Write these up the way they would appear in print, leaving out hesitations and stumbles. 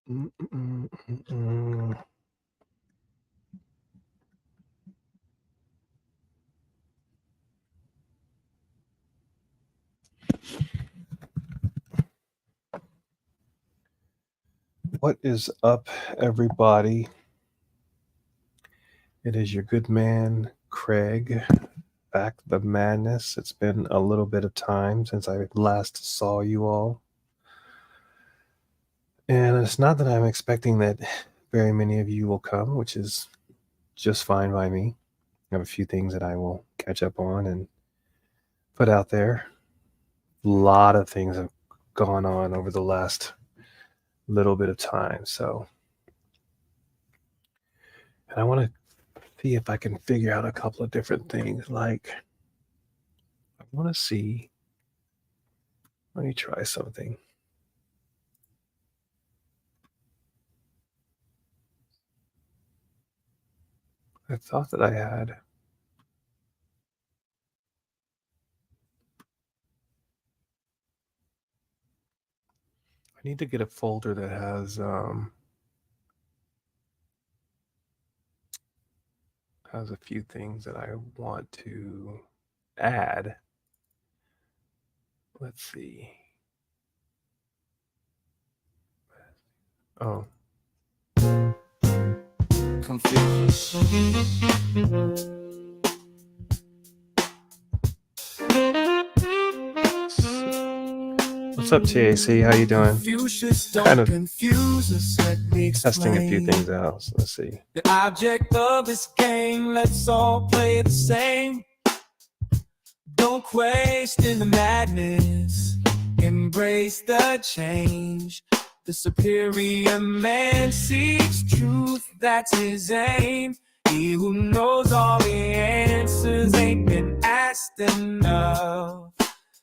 What is up, everybody? It is your good man, Craig, back the madness. It's been a little bit of time since I last saw you all. And it's not that I'm expecting that very many of you will come, which is just fine by me. I have a few things that I will catch up on and put out there. A lot of things have gone on over the last little bit of time. So, and I want to see if I can figure out a couple of different things. Like, I want to see, let me try something. I thought that I had. I need to get a folder that has a few things that I want to add. Let's see. Oh. Confused. What's up, TAC? How you doing? Kind of testing a few things out. So let's see. The object of this game, let's all play the same. Don't question the madness, embrace the change. The superior man seeks truth, that's his aim. He who knows all the answers ain't been asked enough.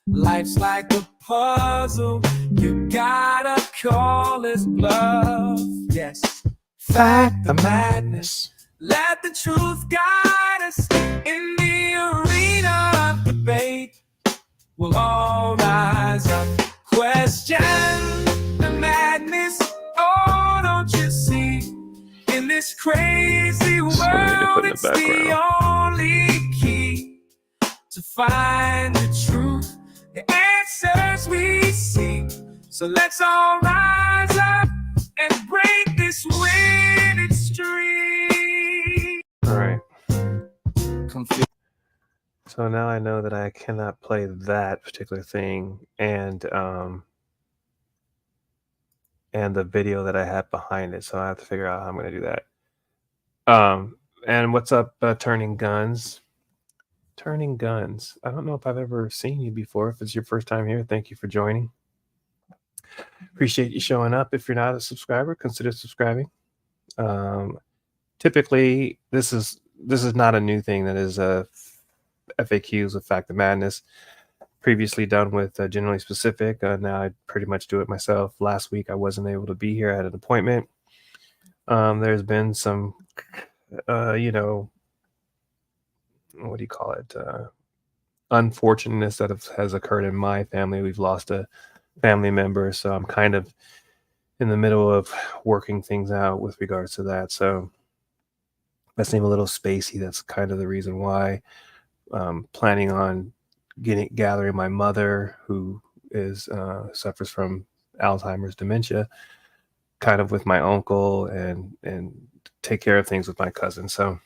Life's like a puzzle, you gotta call his bluff. Yes, fact the madness. Let the truth guide us in the arena of debate. We'll all rise up, question the madness. Oh, don't you see? In this crazy world, it's the only key to find the truth, the answers we seek. So let's all rise up and break this winning streak. All right. So now I know that I cannot play that particular thing and the video that I have behind it. So I have to figure out how I'm going to do that. And what's up, Turning Guns? Turning Guns. I don't know if I've ever seen you before. If it's your first time here, thank you for joining. Appreciate you showing up. If you're not a subscriber, consider subscribing. Typically, this is not a new thing. That is FAQs with Fact the Madness. Previously done with Generally Specific. Now I pretty much do it myself. Last week I wasn't able to be here. I had an appointment. There's been some, you know, what do you call it? Unfortunateness that has occurred in my family. We've lost a family member, so I'm kind of in the middle of working things out with regards to that. So that seemed a little spacey. That's kind of the reason why I'm planning on gathering my mother, who is suffers from Alzheimer's dementia, kind of with my uncle, and take care of things with my cousin. So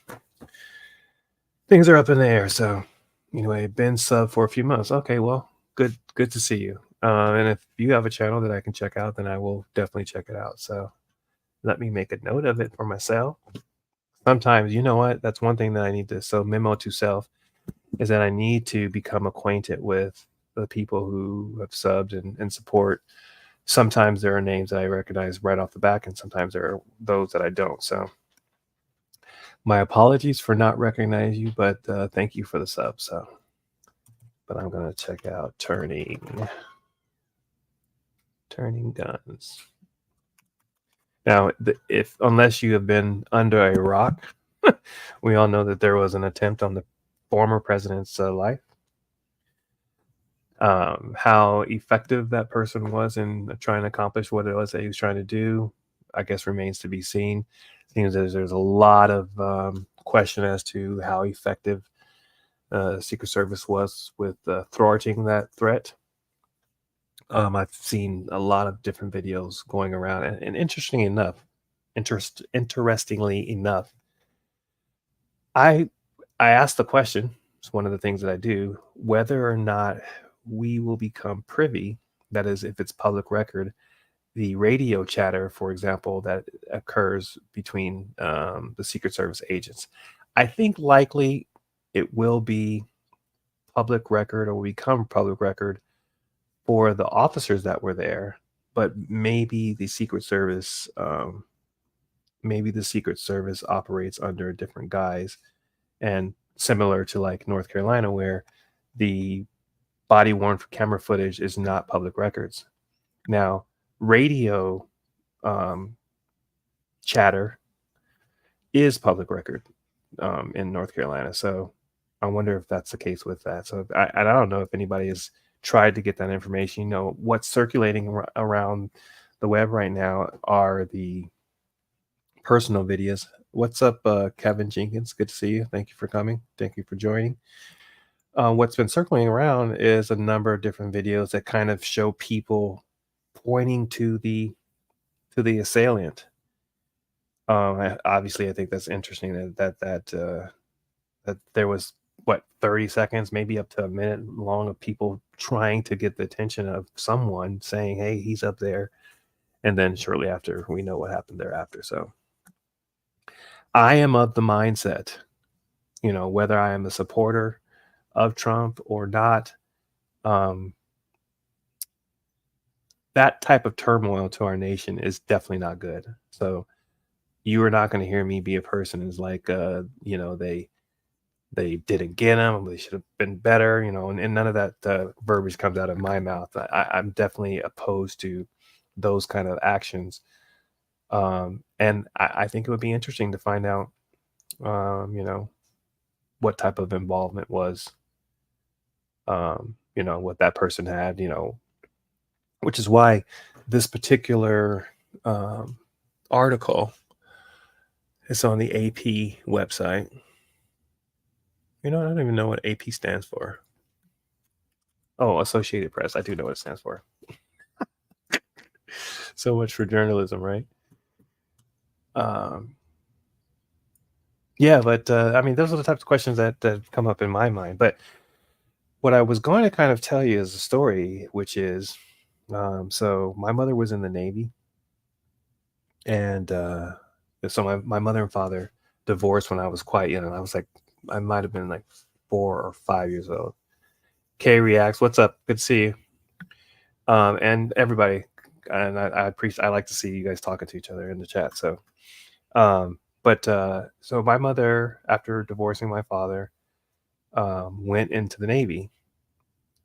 things are up in the air. So anyway, been sub for a few months. Okay, well, good to see you. And if you have a channel that I can check out, then I will definitely check it out. So let me make a note of it for myself. Sometimes, you know what? That's one thing that I need to. So memo to self is that I need to become acquainted with the people who have subbed and support. Sometimes there are names that I recognize right off the back, and sometimes there are those that I don't. So my apologies for not recognizing you, but thank you for the sub. So, but I'm gonna check out Turning Guns. Now, unless you have been under a rock, we all know that there was an attempt on the former president's life. How effective that person was in trying to accomplish what it was that he was trying to do, I guess remains to be seen. Seems there's a lot of question as to how effective Secret Service was with thwarting that threat. I've seen a lot of different videos going around, and interestingly enough, I asked the question. It's one of the things that I do, whether or not we will become privy. That is, if it's public record, the radio chatter, for example, that occurs between the Secret Service agents. I think likely it will be public record or become public record for the officers that were there, but maybe the Secret Service, operates under a different guise, and similar to like North Carolina, where the body worn camera footage is not public records. Now, radio chatter is public record in North Carolina. So I wonder if that's the case with that. So I don't know if anybody has tried to get that information. What's circulating around the web right now are the personal videos. What's up, Kevin Jenkins? Good to see you. Thank you for coming. Thank you for joining. What's been circling around is a number of different videos that kind of show people pointing to the assailant. Obviously, I think that's interesting that there was 30 seconds, maybe up to a minute long, of people trying to get the attention of someone, saying, "Hey, he's up there," and then shortly after, we know what happened thereafter. So, I am of the mindset, whether I am a supporter of Trump or not, that type of turmoil to our nation is definitely not good. So you are not going to hear me be a person who's like, they didn't get him, they should have been better, and none of that verbiage comes out of my mouth. I'm definitely opposed to those kind of actions. And I think it would be interesting to find out, what type of involvement was, what that person had, which is why this particular article is on the AP website. I don't even know what AP stands for. Oh, Associated Press. I do know what it stands for. So much for journalism, right? Yeah, but I mean, those are the types of questions that come up in my mind. But what I was going to kind of tell you is a story, which is, so my mother was in the Navy, and so my mother and father divorced when I was quite young. I was like, I might have been like 4 or 5 years old. Kay reacts, what's up? Good to see you. And everybody, and I appreciate, I like to see you guys talking to each other in the chat. So, so my mother, after divorcing my father, went into the Navy.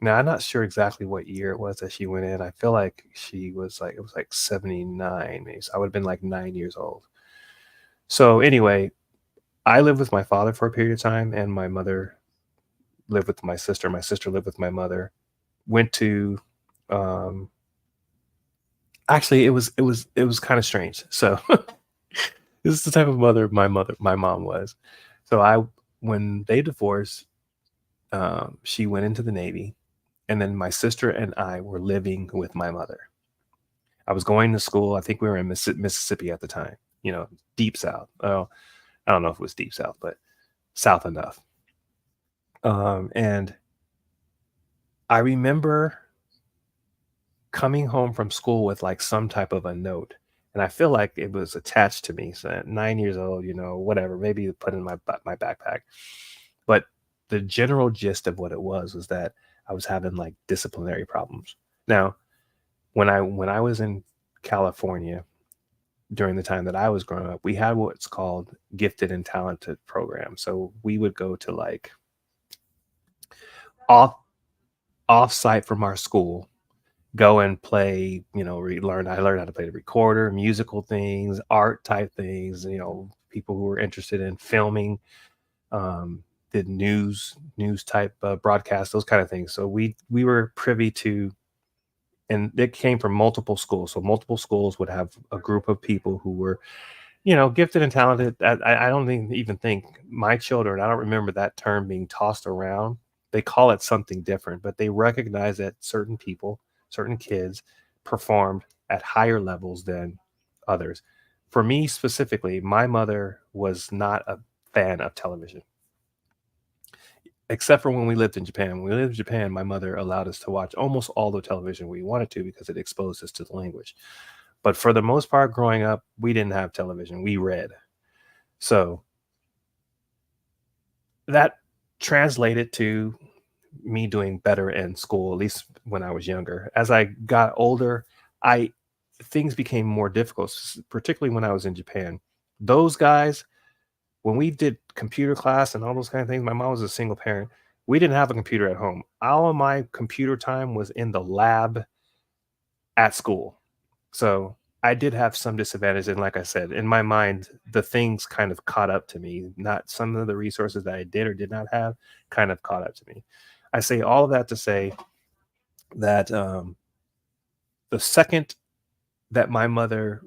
Now, I'm not sure exactly what year it was that she went in. I feel like she was like, it was like 79, maybe. So I would have been like 9 years old. So anyway, I lived with my father for a period of time, and my mother lived with my sister. My sister lived with my mother. Went to, actually, it was kind of strange. So this is the type of mother my mom was. So when they divorced, she went into the Navy, and then my sister and I were living with my mother. I was going to school. I think we were in Mississippi at the time, deep South. Oh, I don't know if it was deep South, but South enough. And I remember coming home from school with like some type of a note, and I feel like it was attached to me. So at 9 years old, whatever, maybe put in my backpack. But the general gist of what it was that I was having like disciplinary problems. Now, when I was in California during the time that I was growing up, we had what's called gifted and talented program. So we would go to like off-site from our school, go and play, I learned how to play the recorder, musical things, art type things, people who were interested in filming, did news type broadcasts, those kind of things. So we were privy to and it came from multiple schools. So multiple schools would have a group of people who were, gifted and talented. I don't even think my children, I don't remember that term being tossed around. They call it something different, but they recognize that certain people, certain kids performed at higher levels than others. For me specifically, my mother was not a fan of television, except for when we lived in Japan. When we lived in Japan, my mother allowed us to watch almost all the television we wanted to because it exposed us to the language. But for the most part, growing up, we didn't have television. We read. So that translated to me doing better in school, at least when I was younger. As I got older, I things became more difficult, particularly when I was in Japan. Those guys, when we did computer class and all those kind of things, my mom was a single parent. We didn't have a computer at home. All of my computer time was in the lab at school. So I did have some disadvantage. And like I said, in my mind, the things kind of caught up to me. Not some of the resources that I did or did not have kind of caught up to me. I say all of that to say that the second that my mother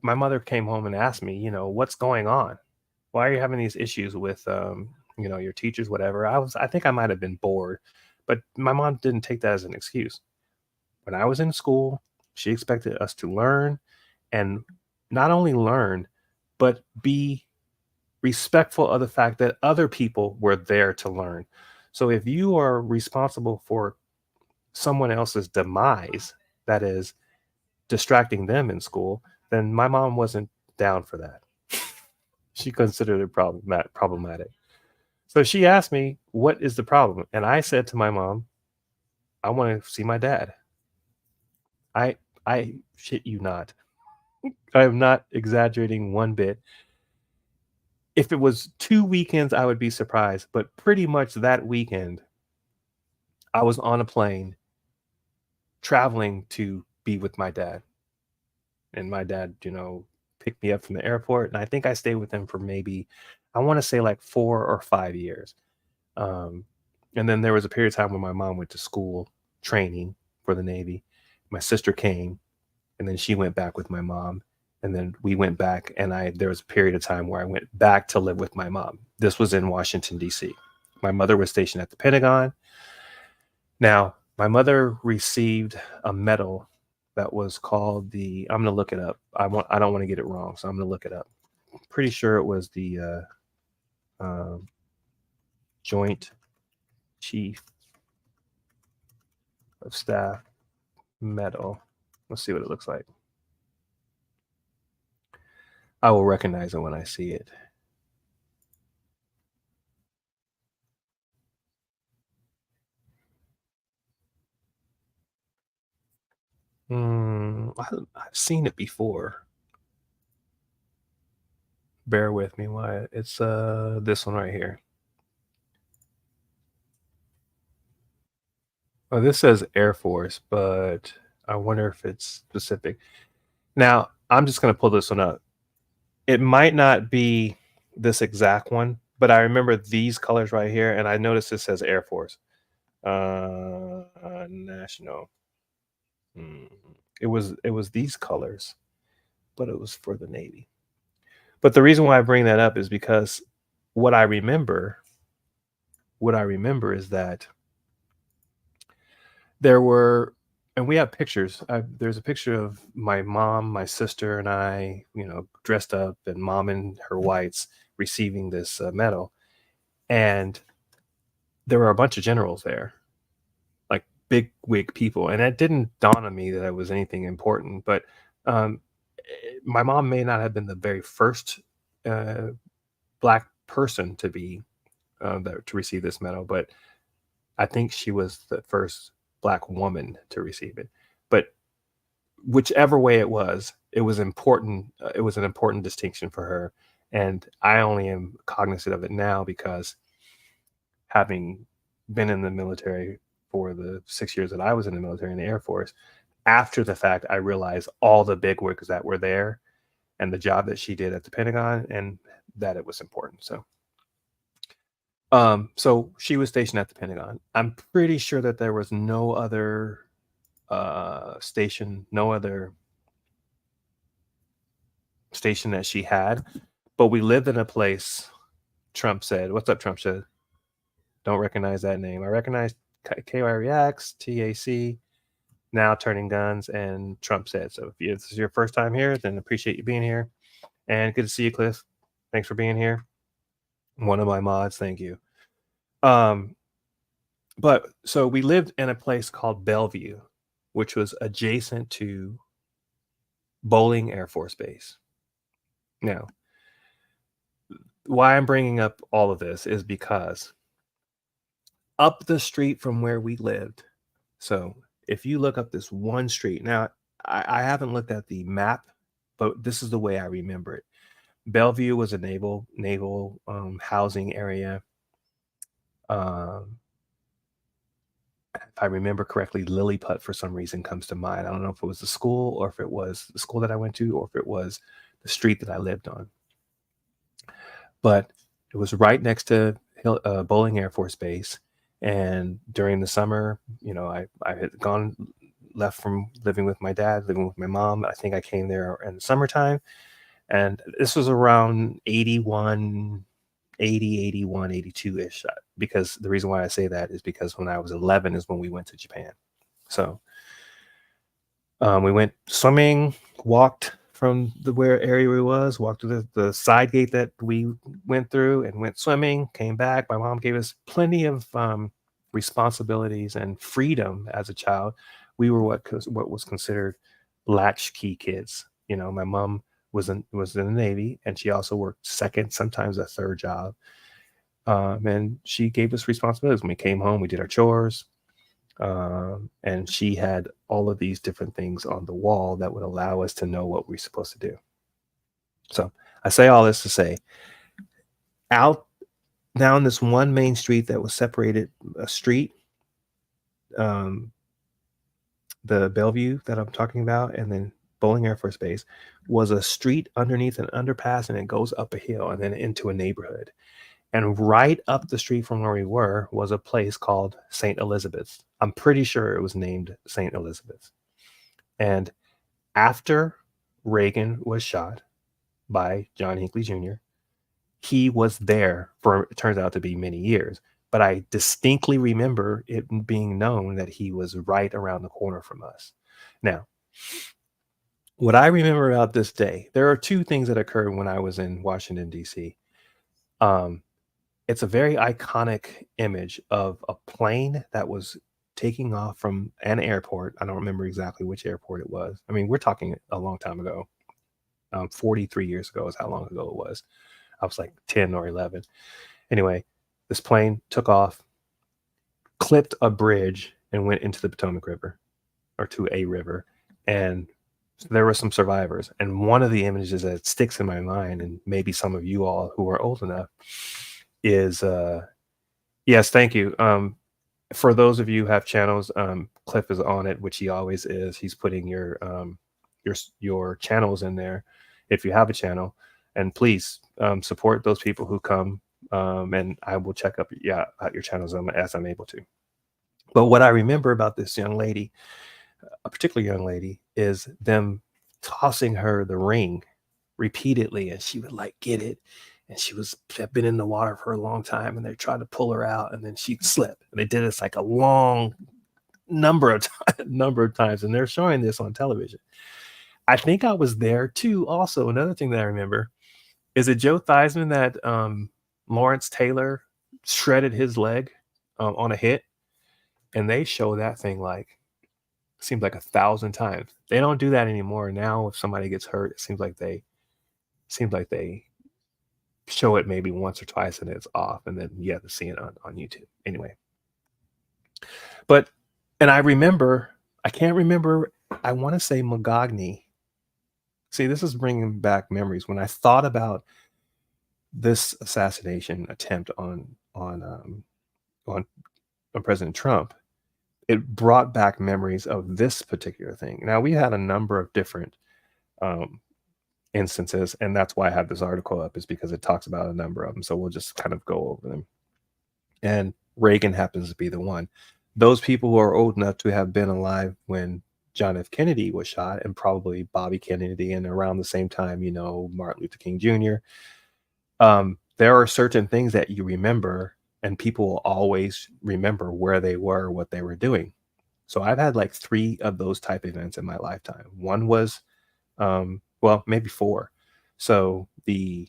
came home and asked me, what's going on? Why are you having these issues with, your teachers, whatever? I think I might have been bored, but my mom didn't take that as an excuse. When I was in school, she expected us to learn, and not only learn, but be respectful of the fact that other people were there to learn. So if you are responsible for someone else's demise, that is distracting them in school, then my mom wasn't down for that. She considered it problematic. So she asked me, what is the problem? And I said to my mom, I want to see my dad. I shit you not. I am not exaggerating one bit. If it was 2 weekends, I would be surprised. But pretty much that weekend, I was on a plane traveling to be with my dad. And my dad, picked me up from the airport. And I think I stayed with him for maybe, I want to say like 4 or 5 years. And then there was a period of time when my mom went to school training for the Navy. My sister came, and then she went back with my mom. And then we went back, and there was a period of time where I went back to live with my mom. This was in Washington, D.C. My mother was stationed at the Pentagon. Now, my mother received a medal that was called I'm going to look it up. I don't want to get it wrong, so I'm going to look it up. I'm pretty sure it was the Joint Chief of Staff Medal. Let's see what it looks like. I will recognize it when I see it. I've seen it before. Bear with me. Why? It's this one right here. Oh, this says Air Force, but I wonder if it's specific. Now, I'm just going to pull this one up. It might not be this exact one, but I remember these colors right here, and I noticed it says Air Force. National. It was these colors, but it was for the Navy. But the reason why I bring that up is because what I remember is that there were, and we have pictures. There's a picture of my mom, my sister, and I, dressed up, and mom in her whites receiving this medal. And there were a bunch of generals there, like big wig people. And it didn't dawn on me that it was anything important. But my mom may not have been the very first Black person to be to receive this medal, but I think she was the first Black woman to receive it. But whichever way it was important. It was an important distinction for her, and I only am cognizant of it now because, having been in the military for the 6 years that I was in the military in the Air Force, after the fact, I realized all the big workers that were there and the job that she did at the Pentagon, and that it was important. So she was stationed at the Pentagon. I'm pretty sure that there was no other station, no other station that she had, but we lived in a place. Trump said, "What's up, Trump said?" Don't recognize that name. I recognize KY Reacts, TAC, now Turning Guns, and Trump said. So if this is your first time here, then appreciate you being here. And good to see you, Cliff. Thanks for being here. One of my mods, thank you. But so we lived in a place called Bellevue, which was adjacent to Bowling Air Force Base. Now, why I'm bringing up all of this is because up the street from where we lived, so if you look up this one street, now I haven't looked at the map, but this is the way I remember it. Bellevue was a naval housing area. If I remember correctly, Lilliput for some reason comes to mind. I don't know if it was the school or if it was the school that I went to or if it was the street that I lived on. But it was right next to Bowling Air Force Base. And during the summer, you know, I had left from living with my dad, living with my mom. I think I came there in the summertime. And this was around 81, 82-ish. Because the reason why I say that is because when I was 11 is when we went to Japan. So we went swimming, walked from where area we was, walked to the side gate that we went through and went swimming, came back. My mom gave us plenty of responsibilities and freedom as a child. We were what was considered latchkey kids. You know, my mom was in the Navy, and she also worked second, sometimes a third job. And she gave us responsibilities. When we came home, we did our chores. And she had all of these different things on the wall that would allow us to know what we're supposed to do. So I say all this to say, out down this one main street that was separated a street, the Bellevue that I'm talking about, and then Bowling Air Force Base was a street underneath an underpass, and it goes up a hill and then into a neighborhood. And right up the street from where we were was a place called St. Elizabeth's. I'm pretty sure it was named St. Elizabeth's. And after Reagan was shot by John Hinckley Jr., he was there for, it turns out to be many years. But I distinctly remember it being known that he was right around the corner from us. Now, what I remember about this day, there are two things that occurred when I was in Washington, D.C. It's a very iconic image of a plane that was taking off from an airport. I don't remember exactly which airport it was. I mean, we're talking a long time ago. 43 years ago is how long ago it was. I was like 10 or 11. Anyway, this plane took off, clipped a bridge, and went into the Potomac River, or to a river. And there were some survivors. And one of the images that sticks in my mind, and maybe some of you all who are old enough, is yes, thank you. For those of you who have channels, Cliff is on it, which he always is. He's putting your channels in there if you have a channel, and please support those people who come, and I will check out your channels as I'm able to. But what I remember about this young lady, a particular young lady, is them tossing her the ring repeatedly, and she would like get it. And she had been in the water for a long time, and they tried to pull her out, and then she'd slip. And they did this like a long number of times, and they're showing this on television. I think I was there too. Also, another thing that I remember is it Joe Theismann that Lawrence Taylor shredded his leg on a hit, and they show that thing like seems like 1,000 times. They don't do that anymore. Now, if somebody gets hurt, it seems like they show it maybe once or twice and it's off, and then you have to see it on YouTube. Anyway, and I can't remember, I want to say Magogny. See, this is bringing back memories. When I thought about this assassination attempt on President Trump, it brought back memories of this particular thing. Now, we had a number of different instances, and that's why I have this article up, is because it talks about a number of them. So we'll just kind of go over them. And Reagan happens to be the one. those people who are old enough to have been alive when John F. Kennedy was shot, and probably Bobby Kennedy, and around the same time, you know, Martin Luther King Jr. There are certain things that you remember, and people will always remember where they were, what they were doing. So I've had like 3 of those type events in my lifetime. One was, well, maybe 4. So the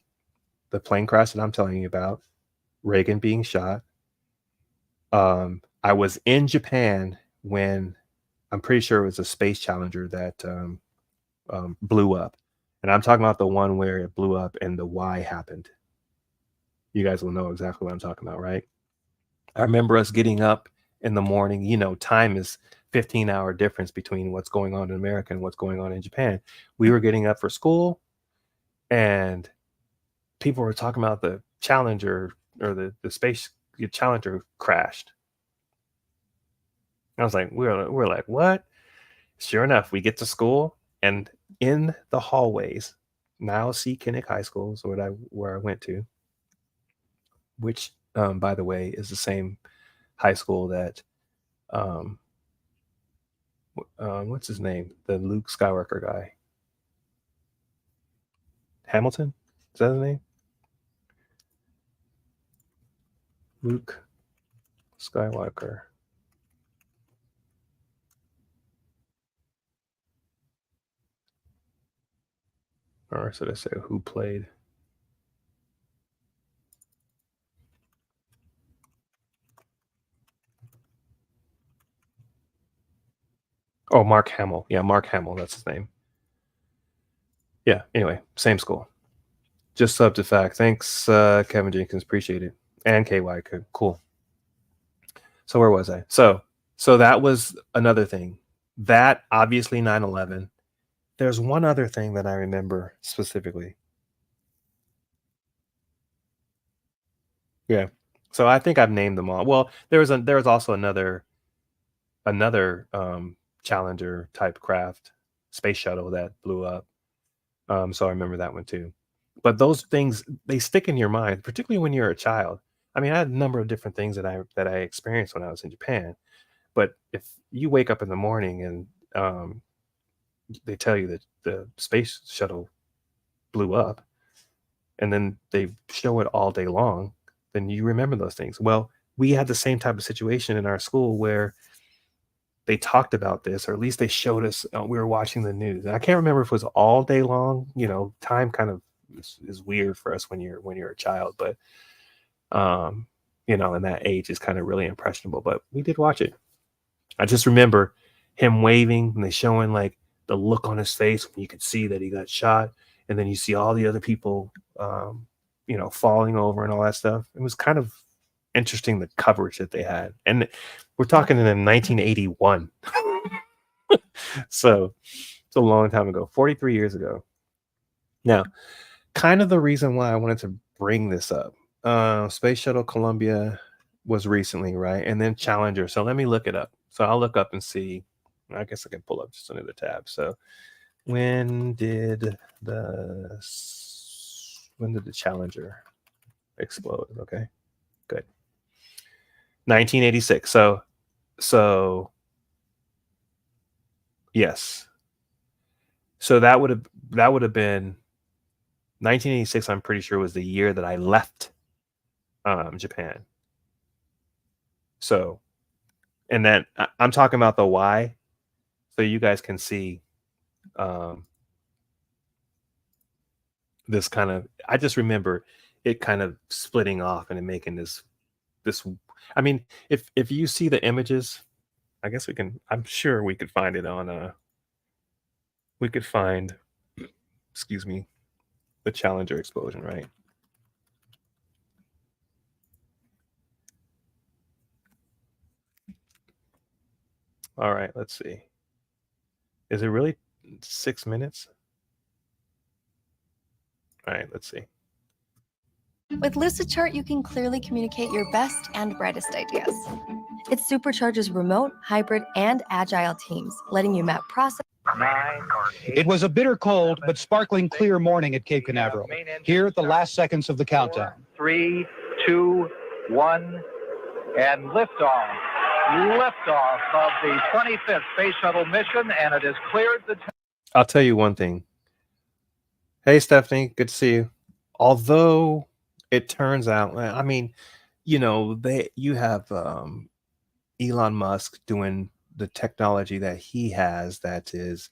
plane crash that I'm telling you about, Reagan being shot. I was in Japan when, I'm pretty sure it was a space Challenger that blew up. And I'm talking about the one where it blew up and the why happened. You guys will know exactly what I'm talking about, right? I remember us getting up in the morning. You know, time is 15-hour difference between what's going on in America and what's going on in Japan. We were getting up for school, and people were talking about the Challenger, or the space Challenger crashed. I was like, we're like, what? Sure enough, we get to school, and in the hallways, now C. Kinnick High School is where I went to, which, by the way, is the same high school that, what's his name? The Luke Skywalker guy. Hamilton? Is that his name? Luke Skywalker. Or should I say who played? Oh, Mark Hamill. Yeah, Mark Hamill. That's his name. Yeah, anyway, same school. Just up to fact. Thanks, Kevin Jenkins. Appreciate it. And KY. Cool. So where was I? So that was another thing. That, obviously, 9/11. There's one other thing that I remember specifically. Yeah. So I think I've named them all. Well, there was also another Challenger type craft, space shuttle that blew up. So I remember that one too. But those things, they stick in your mind, particularly when you're a child. I mean, I had a number of different things that I experienced when I was in Japan. But if you wake up in the morning and they tell you that the space shuttle blew up, and then they show it all day long, then you remember those things. Well, we had the same type of situation in our school where they talked about this, or at least they showed us. We were watching the news. And I can't remember if it was all day long. You know, time kind of is weird for us when you're a child, but you know, in that age is kind of really impressionable. But we did watch it. I just remember him waving, and they showing like the look on his face when you could see that he got shot, and then you see all the other people, you know, falling over and all that stuff. It was kind of interesting, the coverage that they had, and we're talking in 1981. So it's a long time ago, 43 years ago. Now, kind of the reason why I wanted to bring this up, Space Shuttle Columbia was recently, right? And then Challenger. So let me look it up. So I'll look up and see. I guess I can pull up just another tab. So when did the Challenger explode? Okay, good. 1986. So yes. So that would have been 1986. I'm pretty sure was the year that I left Japan. So, and then I'm talking about the why, so you guys can see this kind of. I just remember it kind of splitting off and making this. I mean, if you see the images, I guess we can. I'm sure we could find it on. We could find, excuse me, the Challenger explosion, right? All right, let's see. Is it really 6 minutes? All right, let's see. With Lucidchart, you can clearly communicate your best and brightest ideas. It supercharges remote, hybrid, and agile teams, letting you map process. It was a bitter cold but sparkling clear morning at Cape Canaveral. Here, the last seconds of the countdown. 3, 2, 1, and liftoff. liftoff of the 25th Space Shuttle mission, and it has cleared the... I'll tell you one thing. Hey, Stephanie, good to see you. Although it turns out, I mean, you know, you have Elon Musk doing the technology that he has that is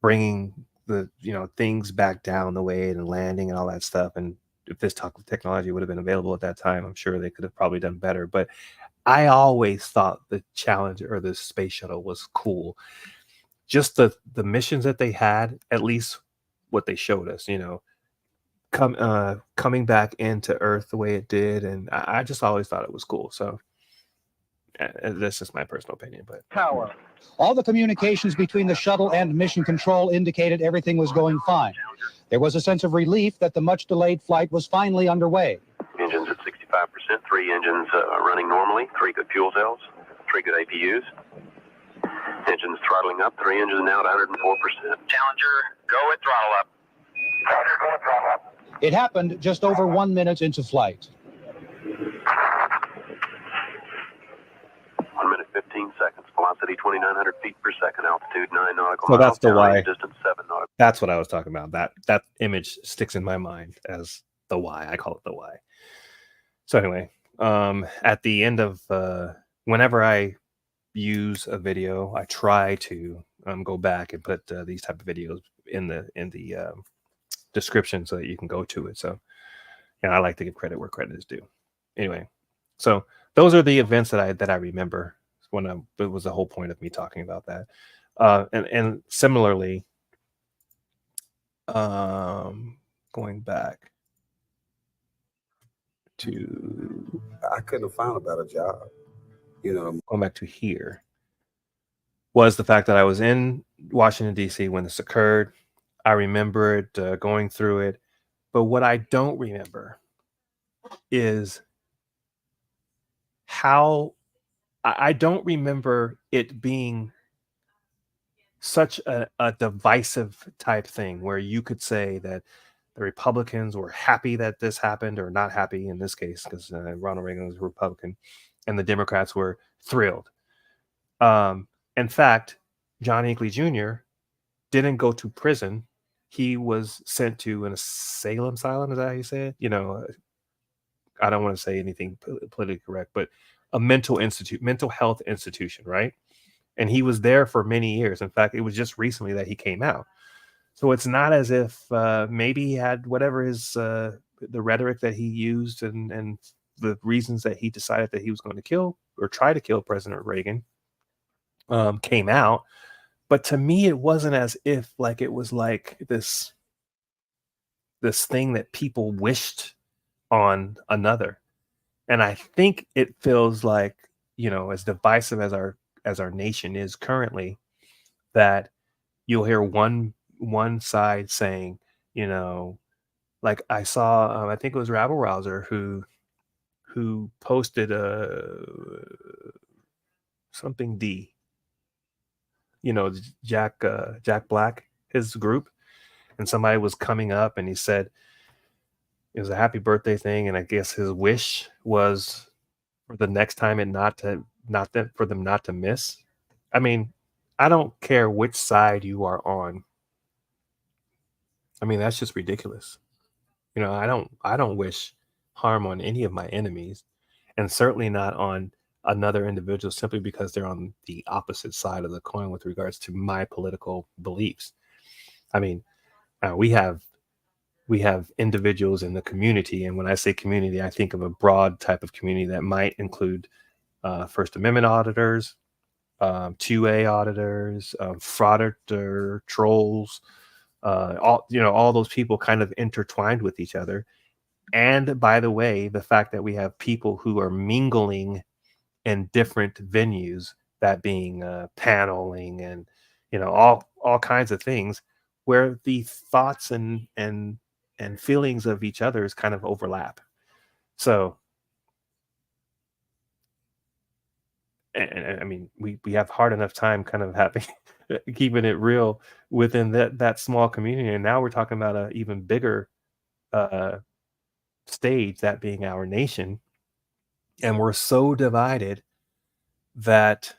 bringing the things back down the way and landing and all that stuff. And if this technology would have been available at that time, I'm sure they could have probably done better. But I always thought the Challenger or the space shuttle was cool. Just the missions that they had, at least what they showed us, coming back into Earth the way it did, and I just always thought it was cool. So that's just my personal opinion. But tower. All the communications between the shuttle and mission control indicated everything was going fine. There was a sense of relief that the much-delayed flight was finally underway. Engines at 65%, 3 engines running normally, 3 good fuel cells, 3 good APUs. Engines throttling up, 3 engines now at 104%. Challenger, go at throttle up. Challenger, go at throttle up. It happened just over 1 minute into flight. 1 minute, 15 seconds. Velocity 2,900 feet per second. Altitude 9 nautical so miles. that's the why. Distance 7 nautical. That's what I was talking about. That image sticks in my mind as the why. I call it the why. So anyway, at the end of whenever I use a video, I try to go back and put these type of videos in the description so that you can go to it. So, I like to give credit where credit is due. Anyway, so those are the events that I remember when it was the whole point of me talking about that. And similarly, going back to, I couldn't have found a better job. Going back to here was the fact that I was in Washington, D.C. when this occurred. I remember it, going through it. But what I don't remember is how I don't remember it being such a divisive type thing where you could say that the Republicans were happy that this happened or not happy in this case, because Ronald Reagan was a Republican, and the Democrats were thrilled. In fact, John Hinckley Jr. didn't go to prison. He was sent to an asylum. Is that how you say it? I don't want to say anything politically correct, but a mental health institution, right? And he was there for many years. In fact, it was just recently that he came out. So it's not as if maybe he had whatever his the rhetoric that he used and the reasons that he decided that he was going to kill or try to kill President Reagan came out. But to me, it wasn't as if it was like this thing that people wished on another. And I think it feels like, as divisive as our nation is currently, that you'll hear one side saying, like I saw, I think it was Rabble Rouser who posted something D. Jack Black, his group, and somebody was coming up and he said it was a happy birthday thing, and I guess his wish was for the next time and for them not to miss. I mean, I don't care which side you are on. I mean, that's just ridiculous. I don't wish harm on any of my enemies, and certainly not on another individual simply because they're on the opposite side of the coin with regards to my political beliefs. I mean, we have individuals in the community, and when I say community, I think of a broad type of community that might include First Amendment auditors, 2A auditors, frauditor trolls, all those people kind of intertwined with each other. And by the way, the fact that we have people who are mingling in different venues, that being paneling and all kinds of things, where the thoughts and feelings of each other's kind of overlap. So, and I mean, we have hard enough time kind of having keeping it real within that small community, and now we're talking about an even bigger stage, that being our nation. And we're so divided that,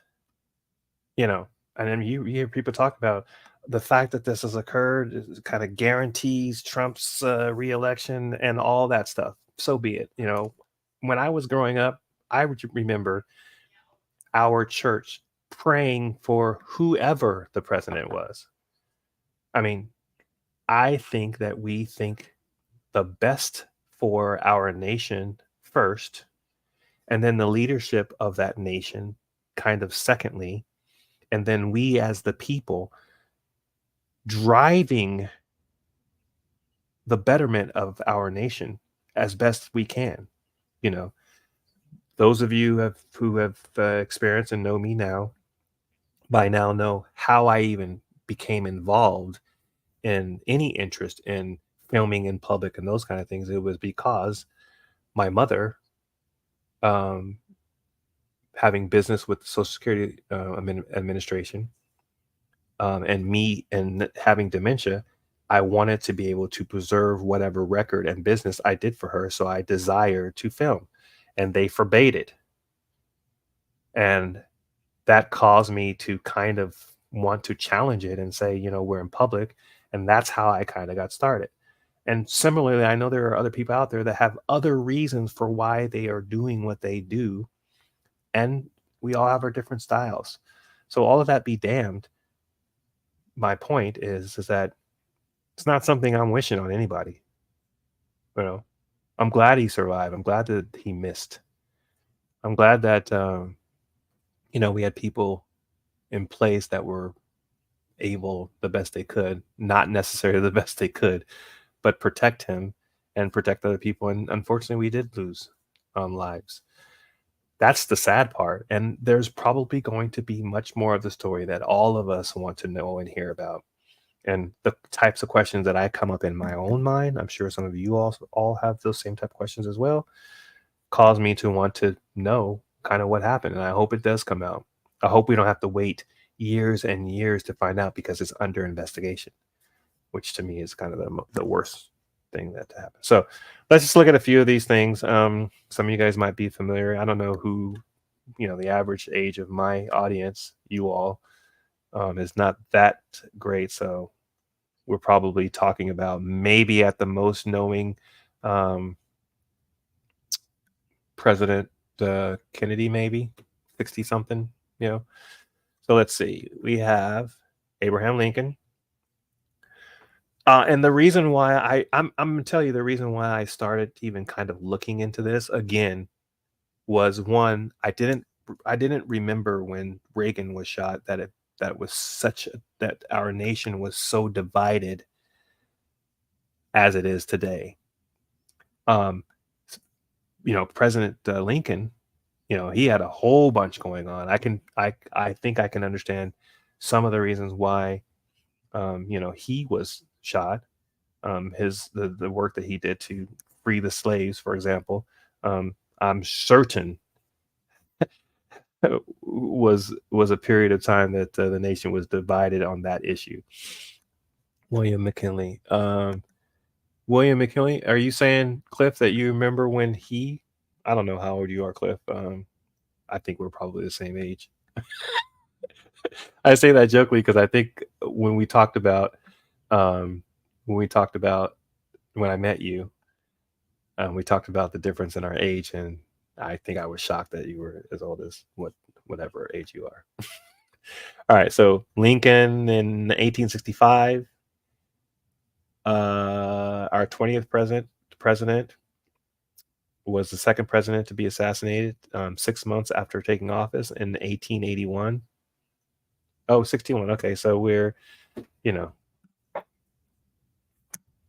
you know, and then you hear people talk about the fact that this has occurred kind of guarantees Trump's reelection and all that stuff. So be it. You know, when I was growing up, I would remember our church praying for whoever the president was. I mean, I think that we think the best for our nation first, and then the leadership of that nation kind of secondly, and then we as the people driving the betterment of our nation as best we can. You know, those of you who have experienced and know me now by now know how I even became involved in any interest in filming in public and those kind of things. It was because my mother, having business with the Social Security Administration, and me and having dementia, I wanted to be able to preserve whatever record and business I did for her. So I desired to film, and they forbade it. And that caused me to kind of want to challenge it and say, you know, we're in public. And that's how I kind of got started. And similarly, I know there are other people out there that have other reasons for why they are doing what they do. And we all have our different styles. So all of that be damned. My point is that it's not something I'm wishing on anybody. You know, I'm glad he survived. I'm glad that he missed. I'm glad that, you know, we had people in place that were able the best they could, not necessarily the best they could, but protect him and protect other people. And unfortunately, we did lose lives. That's the sad part. And there's probably going to be much more of the story that all of us want to know and hear about. And the types of questions that I come up in my own mind, I'm sure some of you all have those same type of questions as well, cause me to want to know kind of what happened. And I hope it does come out. I hope we don't have to wait years and years to find out because it's under investigation, which to me is kind of the worst thing that to happen. So let's just look at a few of these things. Some of you guys might be familiar. I don't know who, you know, the average age of my audience, you all, is not that great. So we're probably talking about maybe at the most knowing President Kennedy, maybe 60 something, you know. So let's see. We have Abraham Lincoln. And the reason why I'm going to tell you the reason why I started even kind of looking into this again was one, I didn't remember when Reagan was shot that that our nation was so divided as it is today. You know, President Lincoln, you know, he had a whole bunch going on. I think I can understand some of the reasons why, you know, he was shot. The work that he did to free the slaves, for example, I'm certain was a period of time that the nation was divided on that issue. William McKinley. William McKinley, are you saying, Cliff, that you remember when he, I don't know how old you are, Cliff. I think we're probably the same age. I say that jokingly because I think when we talked about when I met you, we talked about the difference in our age, and I think I was shocked that you were as old as whatever age you are. All right, so Lincoln in 1865, our 20th president was the second president to be assassinated 6 months after taking office in 1881. Oh, 61. Okay, so we're, you know,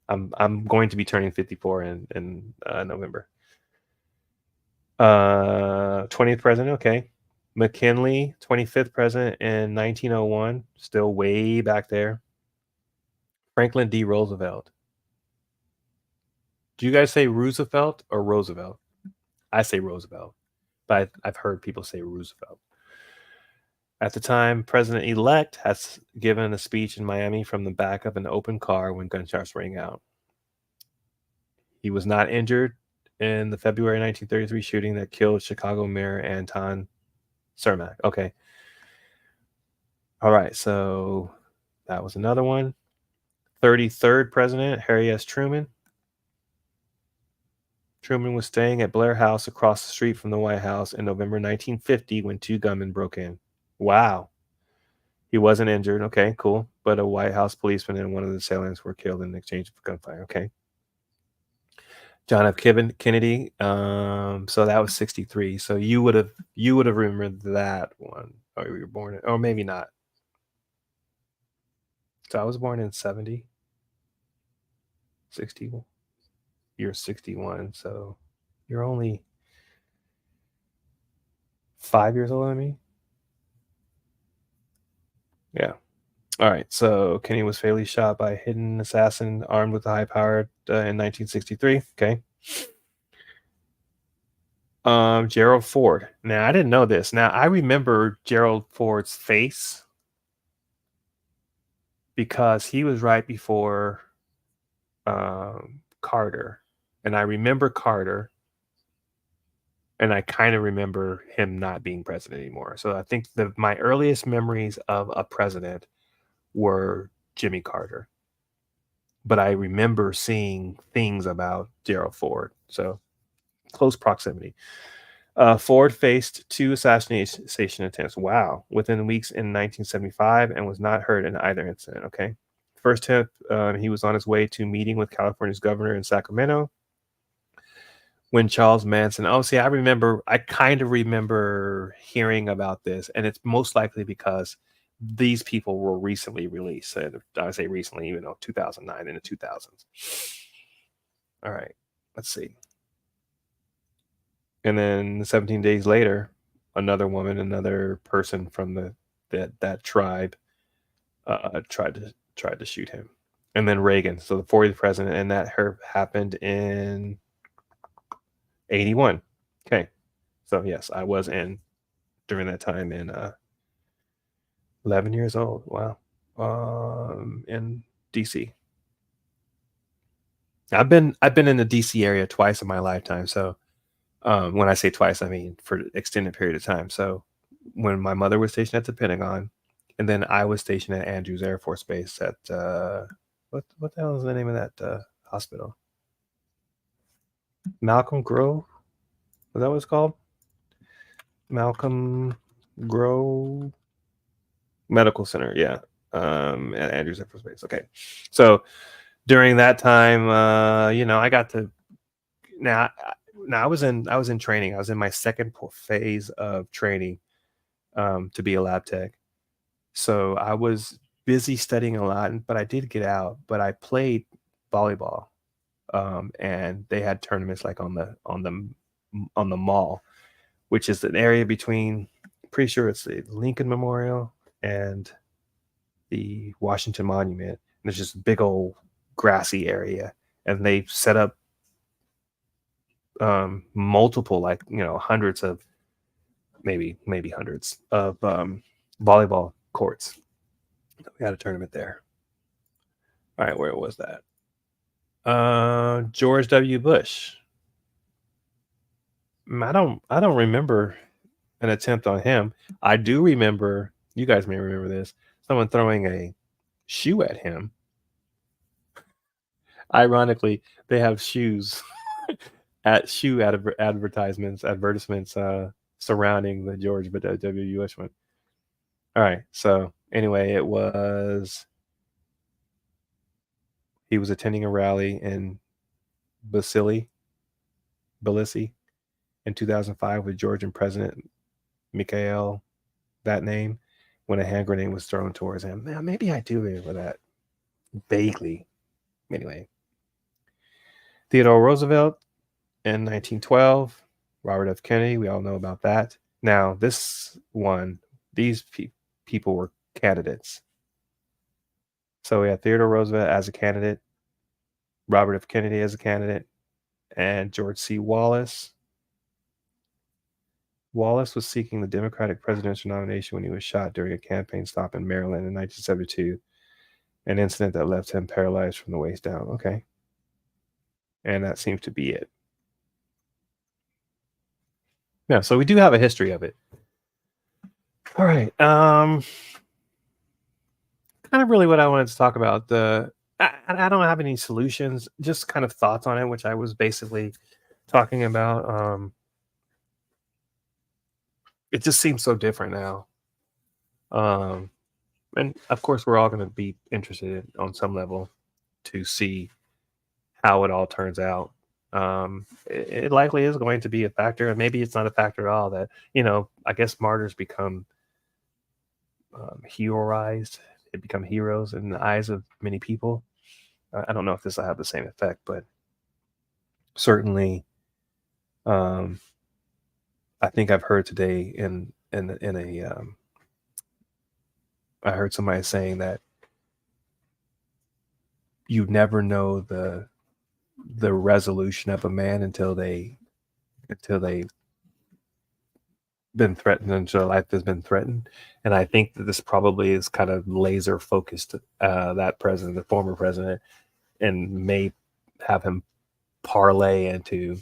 I'm going to be turning 54 in November. 20th president, okay. McKinley, 25th president in 1901, still way back there. Franklin D. Roosevelt. Do you guys say Roosevelt or Roosevelt? I say Roosevelt, but I've heard people say Roosevelt. At the time, President-elect has given a speech in Miami from the back of an open car when gunshots rang out. He was not injured in the February 1933 shooting that killed Chicago Mayor Anton Cermak. Okay. All right, so that was another one. 33rd President, Harry S. Truman. Truman was staying at Blair House across the street from the White House in November 1950 when 2 gunmen broke in. Wow. He wasn't injured. Okay, cool. But a White House policeman and one of the assailants were killed in exchange for gunfire. Okay. John F. Kennedy. So that was 63. So you would have remembered that one. Oh, you were born in, or maybe not. So I was born in 70. 61. You're 61, so you're only 5 years older than me. Yeah. All right. So Kenny was fatally shot by a hidden assassin armed with a high-powered in 1963. Okay. Gerald Ford. Now I didn't know this. Now I remember Gerald Ford's face because he was right before Carter, and I remember Carter, and I kind of remember him not being president anymore. So I think my earliest memories of a president were Jimmy Carter, but I remember seeing things about Gerald Ford. So close proximity. Ford faced 2 assassination attempts. Wow. Within weeks in 1975 and was not hurt in either incident. Okay. First attempt, he was on his way to meeting with California's governor in Sacramento when Charles Manson. Oh, see, I kind of remember hearing about this, and it's most likely because these people were recently released. And I say recently, 2009 and the 2000s. All right, let's see. And then 17 days later, another person from that tribe tried to shoot him. And then Reagan, so the 40th president, and that happened in 81. Okay. So yes, I was during that time in 11 years old. Wow. In DC. I've been in the DC area twice in my lifetime. So when I say twice, I mean for an extended period of time. So when my mother was stationed at the Pentagon, and then I was stationed at Andrews Air Force Base at what the hell is the name of that hospital? Malcolm Grove? Is that what it's called? Malcolm Grove Medical Center, yeah. At Andrews Air Force Base. Okay. So during that time, I got to now I was in training. I was in my second phase of training to be a lab tech. So I was busy studying a lot, but I did get out. But I played volleyball, and they had tournaments like on the mall, which is an area between, pretty sure it's the Lincoln Memorial and the Washington Monument. And there's just a big old grassy area, and they set up multiple, hundreds of, maybe hundreds of volleyball courts. We had a tournament there. All right, where was that? George W. Bush. I don't remember an attempt on him. I do remember, you guys may remember this, someone throwing a shoe at him. Ironically, they have shoes advertisements surrounding the George W. Bush one. All right, so anyway, he was attending a rally in Tbilisi in 2005 with Georgian President Mikhail, that name, when a hand grenade was thrown towards him. Man, maybe I do remember that vaguely. Anyway, Theodore Roosevelt in 1912, Robert F. Kennedy, we all know about that. Now, these people were candidates. So we had Theodore Roosevelt as a candidate, Robert F. Kennedy as a candidate, and George C. Wallace. Wallace was seeking the Democratic presidential nomination when he was shot during a campaign stop in Maryland in 1972, an incident that left him paralyzed from the waist down. Okay. And that seems to be it. Yeah, so we do have a history of it. All right. Kind of really what I wanted to talk about. I don't have any solutions, just kind of thoughts on it, which I was basically talking about. It just seems so different now. And of course, we're all going to be interested on some level to see how it all turns out. It likely is going to be a factor, and maybe it's not a factor at all. That, you know, I guess martyrs become heroized. They become heroes in the eyes of many people. I don't know if this will have the same effect, but certainly, I think I've heard today in a I heard somebody saying that you never know the resolution of a man until they've been threatened, until their life has been threatened. And I think that this probably is kind of laser focused, that president, the former president, and may have him parlay into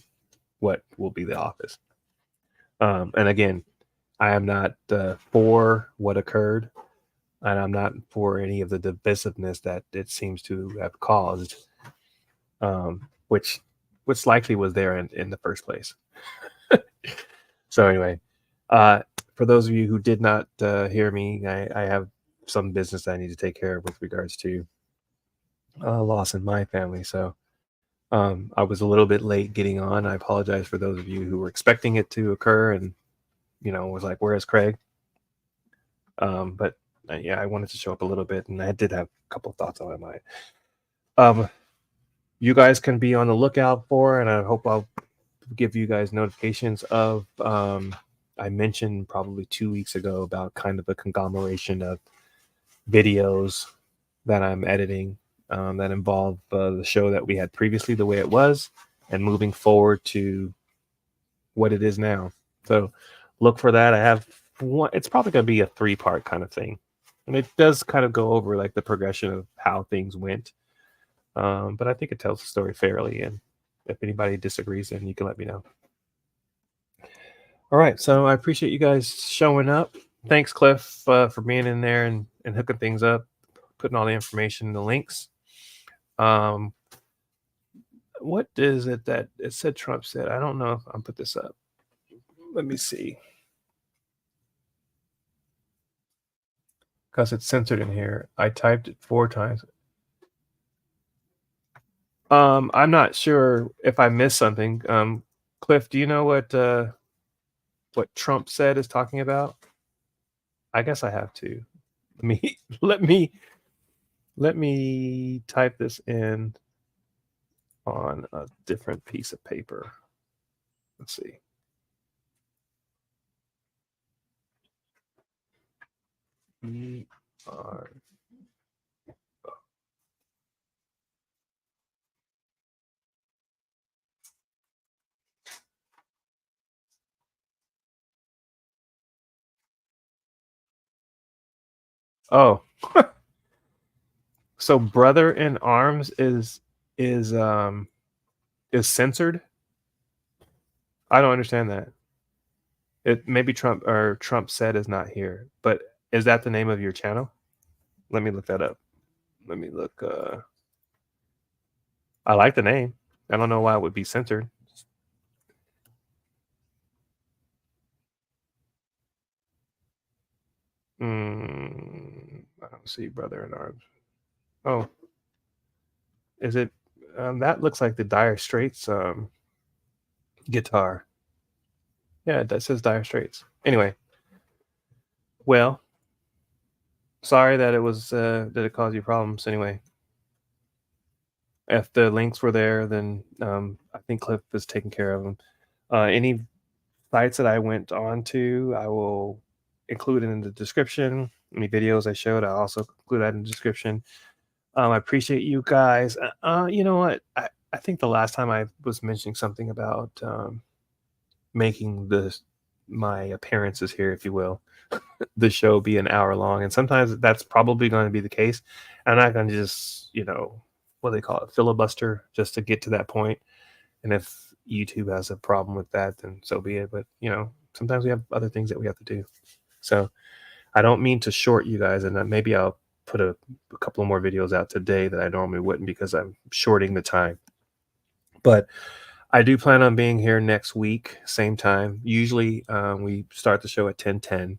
what will be the office. And again, I am not for what occurred, and I'm not for any of the divisiveness that it seems to have caused, which likely was there in the first place. So anyway, for those of you who did not hear me, I have some business I need to take care of with regards to loss in my family. So I was a little bit late getting on. I apologize for those of you who were expecting it to occur and, you know, was like, where's Craig? But yeah, I wanted to show up a little bit, and I did have a couple of thoughts on my mind. You guys can be on the lookout for, and I hope I'll give you guys notifications of, I mentioned probably 2 weeks ago about kind of a conglomeration of videos that I'm editing that involve the show that we had previously, the way it was, and moving forward to what it is now. So look for that. I have one, it's probably going to be a 3-part kind of thing. And it does kind of go over like the progression of how things went. But I think it tells the story fairly. And if anybody disagrees, then you can let me know. All right. So I appreciate you guys showing up. Thanks, Cliff, for being in there and hooking things up, putting all the information in the links. What is it that it said Trump said? I don't know if I'll put this up. Let me see. Because it's censored in here. I typed it 4 times. I'm not sure if I missed something. Cliff, do you know what Trump said is talking about? I guess I have to. Let me type this in on a different piece of paper. Let's see. Oh, so brother in arms is censored. I don't understand that. It maybe Trump said is not here, but is that the name of your channel? Let me look that up. Let me look. I like the name. I don't know why it would be censored. I don't see brother in arms. Oh, is it? That looks like the Dire Straits guitar. Yeah, that says Dire Straits. Anyway, well, sorry that it was that it caused you problems. Anyway, if the links were there, then I think Cliff is taking care of them. Any sites that I went on to, I will include it in the description. Any videos I showed, I also include that in the description. I appreciate you guys. You know what? I think the last time I was mentioning something about making my appearances here, if you will, the show be an hour long, and sometimes that's probably going to be the case. I'm not going to just, you know, what do they call it, filibuster, just to get to that point. And if YouTube has a problem with that, then so be it. But you know, sometimes we have other things that we have to do. So I don't mean to short you guys, and maybe I'll put a couple of more videos out today that I normally wouldn't because I'm shorting the time. But I do plan on being here next week, same time. Usually we start the show at 10:10,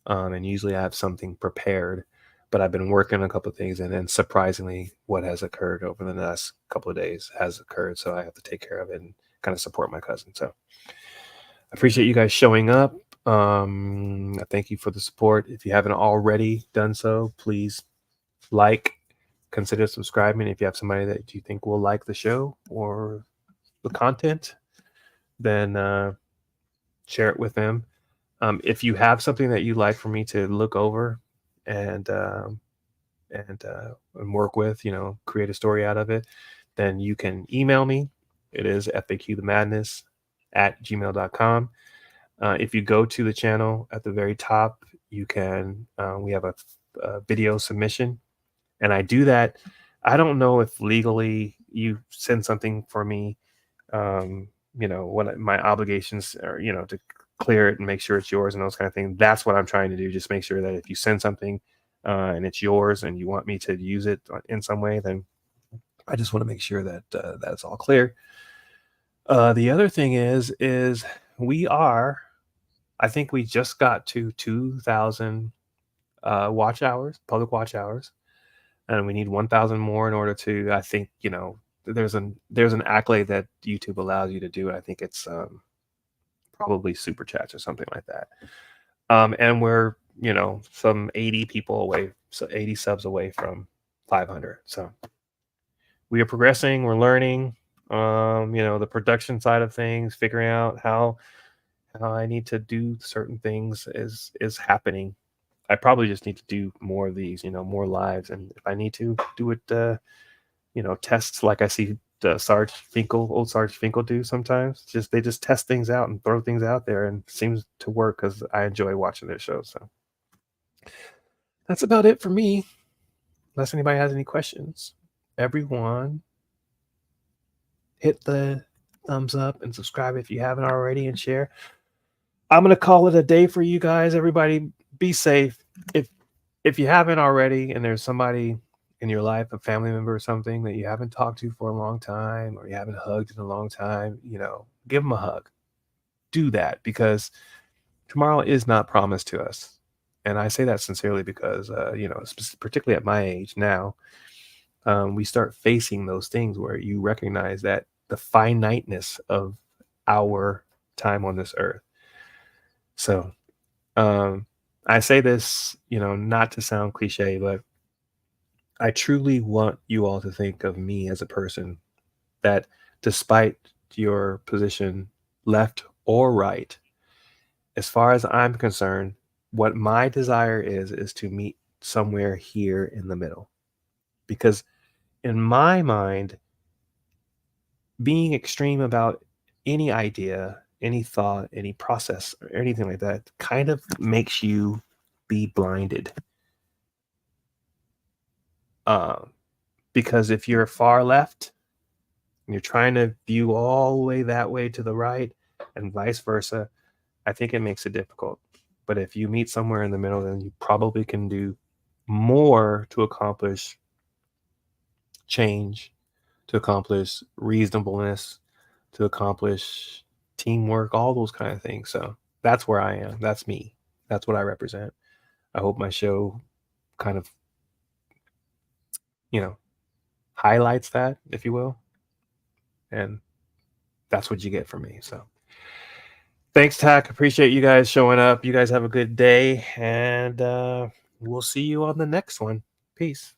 and usually I have something prepared. But I've been working on a couple of things, and then surprisingly, what has occurred over the last couple of days has occurred. So I have to take care of it and kind of support my cousin. So I appreciate you guys showing up. I thank you for the support. If you haven't already done so, please consider subscribing. If you have somebody that you think will like the show or the content, then share it with them. If you have something that you'd like for me to look over and work with, you know, create a story out of it, then you can email me. It is faqthemadness@gmail.com. If you go to the channel at the very top, you can, we have a video submission, and I do that. I don't know if legally you send something for me, you know, what my obligations are, you know, to clear it and make sure it's yours and those kind of things. That's what I'm trying to do. Just make sure that if you send something and it's yours and you want me to use it in some way, then I just want to make sure that that's all clear. The other thing is we are, I think we just got to 2,000 watch hours, public watch hours, and we need 1,000 more in order to, I think, you know, there's an accolade that YouTube allows you to do. I think it's probably super chats or something like that. And we're, you know, some 80 people away, so 80 subs away from 500. So we are progressing, we're learning, you know, the production side of things, figuring out how I need to do certain things is happening. I probably just need to do more of these, you know, more lives. And if I need to do it, you know, tests like I see Sarge Finkel, old Sarge Finkel do sometimes. They just test things out and throw things out there, and it seems to work because I enjoy watching their shows. So that's about it for me. Unless anybody has any questions, everyone hit the thumbs up and subscribe if you haven't already, and share. I'm gonna call it a day for you guys. Everybody, be safe. If you haven't already, and there's somebody in your life, a family member or something that you haven't talked to for a long time, or you haven't hugged in a long time, you know, give them a hug. Do that, because tomorrow is not promised to us. And I say that sincerely because, you know, particularly at my age now, we start facing those things where you recognize that the finiteness of our time on this earth. So I say this, you know, not to sound cliche, but I truly want you all to think of me as a person that, despite your position, left or right, as far as I'm concerned, what my desire is to meet somewhere here in the middle. Because in my mind, being extreme about any idea, any thought, any process, or anything like that kind of makes you be blinded. Because if you're far left and you're trying to view all the way that way to the right and vice versa, I think it makes it difficult. But if you meet somewhere in the middle, then you probably can do more to accomplish change, to accomplish reasonableness, to accomplish teamwork, all those kind of things. So that's where I am. That's me. That's what I represent. I hope my show kind of, you know, highlights that, if you will. And that's what you get from me. So thanks, Tack. Appreciate you guys showing up. You guys have a good day, and we'll see you on the next one. Peace.